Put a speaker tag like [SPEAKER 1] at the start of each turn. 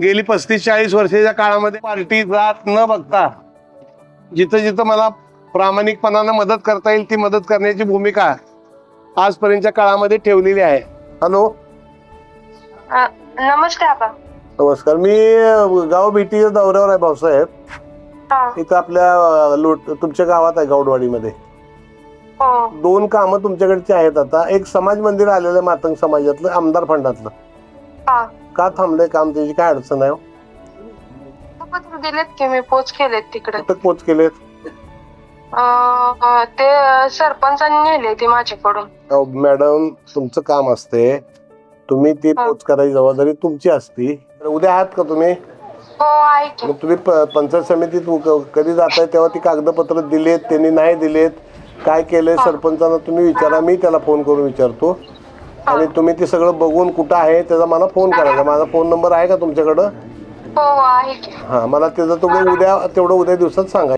[SPEAKER 1] गेली 35-40 वर्षाच्या काळामध्ये पार्टी जात न बघता जिथं जिथं मला प्रामाणिकपणानं मदत करता येईल ती मदत करण्याची भूमिका आजपर्यंतच्या काळामध्ये ठेवलेली आहे. हॅलो,
[SPEAKER 2] नमस्ते आबा.
[SPEAKER 1] नमस्कार. मी गाव भेटीच्या दौऱ्यावर आहे भाऊसाहेब. इथं आपल्या तुमच्या गावात आहे गौडवाडीमध्ये. 2 कामं तुमच्याकडची आहेत. आता एक समाज मंदिर आलेलं आहे मातंग समाजातलं, आमदार फंडातलं. का थांबलंय काम? त्याची काय अडचण आहे?
[SPEAKER 2] पत्र दिलेत की मी पोच केलेत तिकडे.
[SPEAKER 1] कुठं पोच केलेत?
[SPEAKER 2] ते सरपंचांनी नेले ते माझ्याकडून.
[SPEAKER 1] मॅडम, तुमचं काम असते, तुम्ही ती पोच करायची जबाबदारी तुमची असती. उद्या आहात का तुम्ही?
[SPEAKER 2] हो आहे की.
[SPEAKER 1] मग तुम्ही पंचायत समितीत कधी जाताय तेव्हा ती कागदपत्र दिलेत, त्यांनी नाही दिलेत, काय केलंय सरपंचांना तुम्ही विचारा. मी त्याला फोन करून विचारतो आणि तुम्ही ते सगळं बघून कुठं आहे त्याचा मला फोन करायचा. माझा फोन नंबर आहे का तुमच्याकडं?
[SPEAKER 2] हो आहे की.
[SPEAKER 1] हा, मला त्याचं तेवढं उद्या दिवसात सांगा.